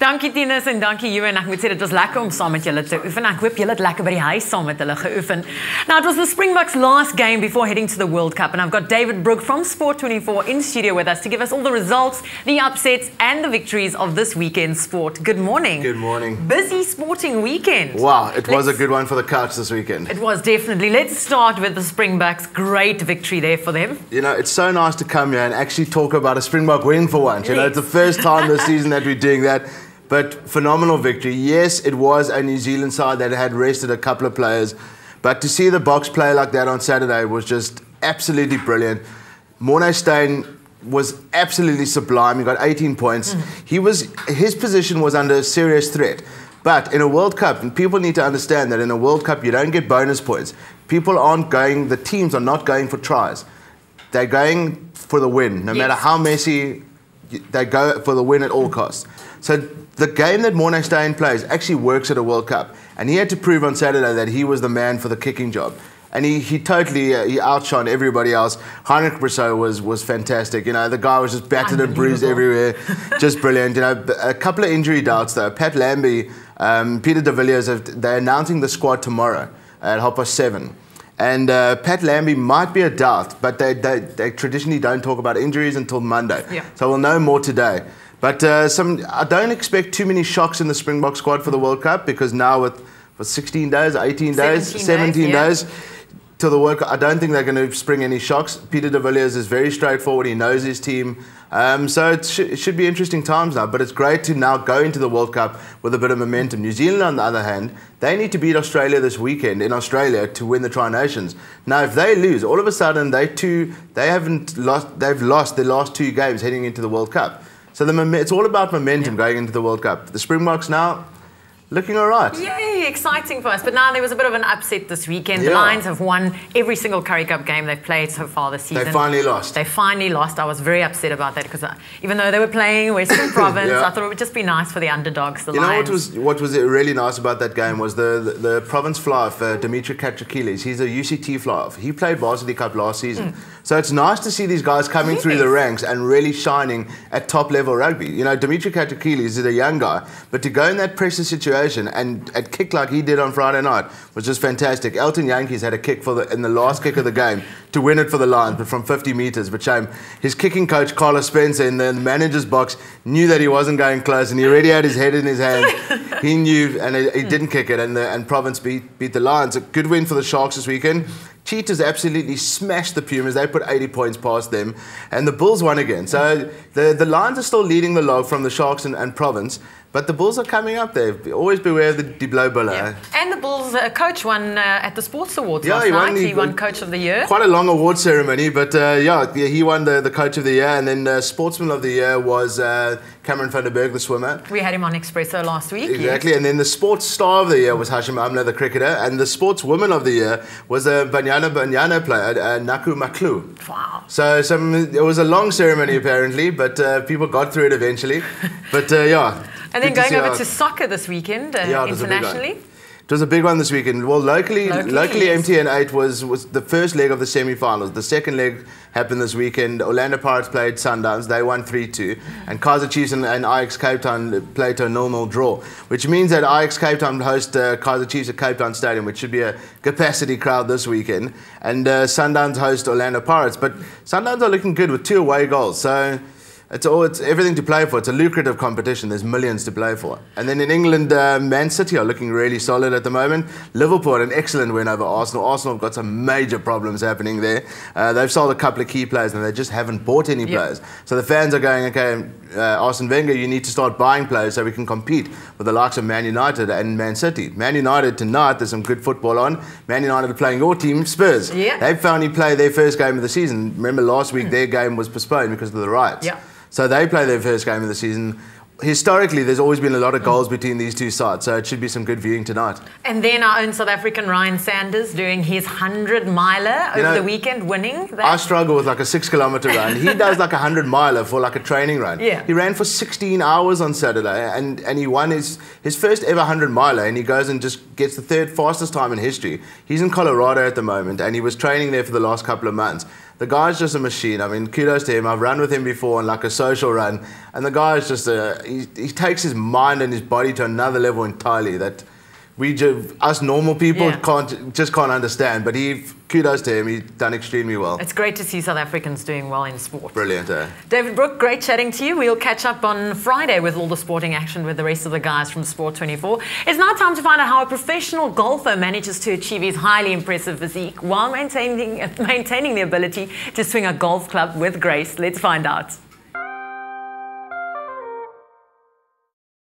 Dankie Tinus en dankie Ewan. Ek moet sê dit was lekker om saam met julle te oefen. Ek hoop julle het lekker by die huis saam met hulle geoefen. Now, it was the Springboks' last game before heading to the World Cup, and I've got David Brooke from Sport 24 in studio with us to give us all the results, the upsets and the victories of this weekend's sport. Good morning. Good morning. Busy sporting weekend. Wow, it was a good one for the couch this weekend. It was definitely. Let's start with the Springboks. Great victory there for them. You know, it's so nice to come here and actually talk about a Springbok win for once. You know, it's the first time this season that we're doing that. But phenomenal victory. Yes, it was a New Zealand side that had rested a couple of players. But to see the Boks play like that on Saturday was just absolutely brilliant. Morné Steyn was absolutely sublime. He got 18 points. His position was under serious threat. But in a World Cup, and people need to understand that in a World Cup, you don't get bonus points. People aren't going, the teams are not going for tries. They're going for the win. No matter how messy, they go for the win at all costs. So the game that Morné Steyn plays actually works at a World Cup. And he had to prove on Saturday that he was the man for the kicking job. And he totally he outshone everybody else. Heinrich Brusseau was fantastic. You know, the guy was just battered and bruised everywhere. Just brilliant. You know, a couple of injury doubts though. Pat Lambie, Peter de Villiers, they're announcing the squad tomorrow at 7:30. And Pat Lambie might be a doubt, but they traditionally don't talk about injuries until Monday. Yeah. So we'll know more today. But I don't expect too many shocks in the Springbok squad for the World Cup, because now with 16 days, 18 days, 17 days till the World Cup, I don't think they're going to spring any shocks. Peter de Villiers is very straightforward. He knows his team. So it should be interesting times now. But it's great to now go into the World Cup with a bit of momentum. New Zealand, on the other hand, they need to beat Australia this weekend in Australia to win the Tri-Nations. Now, if they lose, all of a sudden they've lost their last two games heading into the World Cup. So it's all about momentum going into the World Cup. The Springboks now looking all right. Yay, exciting for us. But now there was a bit of an upset this weekend. The Lions have won every single Currie Cup game they've played so far this season. They finally lost. They finally lost. I was very upset about that, because even though they were playing Western Province, I thought it would just be nice for the underdogs, the Lions. What was really nice about that game was the province fly-off, Dimitri Katrakilis. He's a UCT fly-off. He played Varsity Cup last season. So it's nice to see these guys coming through the ranks and really shining at top-level rugby. You know, Dimitri Katrakilis is a young guy, but to go in that pressure situation and kick like he did on Friday night was just fantastic. Elton Yankees had a kick in the last kick of the game to win it for the Lions, but from 50 metres. But shame, his kicking coach, Carlos Spencer, in the manager's box, knew that he wasn't going close, and he already had his head in his hand. He knew, and he didn't kick it, and Province beat the Lions. A good win for the Sharks this weekend. Cheetahs absolutely smashed the Pumas. They put 80 points past them, and the Bulls won again. So the Lions are still leading the log from the Sharks and Province, but the Bulls are coming up there. Always beware of the Diblo Buller. Yeah. And the Bulls coach won at the Sports Awards last night. He won Coach of the Year. Quite a long award ceremony, but he won the Coach of the Year, and then Sportsman of the Year was Cameron van der Berg, the swimmer. We had him on Expresso last week. Exactly, and then the Sports Star of the Year was Hashim Amla, the cricketer, and the Sportswoman of the Year was a Banyana player, Naku Maklu. Wow. So it was a long ceremony apparently, but people got through it eventually. But And then going over to soccer this weekend, internationally. It was a big one this weekend. Well, locally MTN 8 was the first leg of the semi-finals. The second leg happened this weekend. Orlando Pirates played Sundowns. They won 3-2. And Kaizer Chiefs and Ajax Cape Town played to a 0-0 draw, which means that Ajax Cape Town host Kaizer Chiefs at Cape Town Stadium, which should be a capacity crowd this weekend. And Sundowns host Orlando Pirates. But Sundowns are looking good with 2 away goals. So it's everything to play for. It's a lucrative competition. There's millions to play for. And then in England, Man City are looking really solid at the moment. Liverpool had an excellent win over Arsenal. Arsenal have got some major problems happening there. They've sold a couple of key players, and they just haven't bought any players. So the fans are going, okay, Arsene Wenger, you need to start buying players so we can compete with the likes of Man United and Man City. Man United tonight, there's some good football on. Man United are playing your team, Spurs. Yeah. They've finally played their first game of the season. Remember last week their game was postponed because of the riots. Yeah. So they play their first game of the season. Historically, there's always been a lot of goals between these two sides, so it should be some good viewing tonight. And then our own South African Ryan Sanders doing his 100-miler over the weekend, winning that. I struggle with like a 6-kilometer run. He does like a 100-miler for like a training run. Yeah. He ran for 16 hours on Saturday, and he won his first ever 100-miler, and he goes and just gets the 3rd fastest time in history. He's in Colorado at the moment, and he was training there for the last couple of months. The guy's just a machine. I mean, kudos to him. I've run with him before on like a social run, and the guy is just he takes his mind and his body to another level entirely that us normal people can't understand. But kudos to him. He's done extremely well. It's great to see South Africans doing well in sport. Brilliant, eh? David Brooke, great chatting to you. We'll catch up on Friday with all the sporting action with the rest of the guys from Sport 24. It's now time to find out how a professional golfer manages to achieve his highly impressive physique while maintaining the ability to swing a golf club with grace. Let's find out.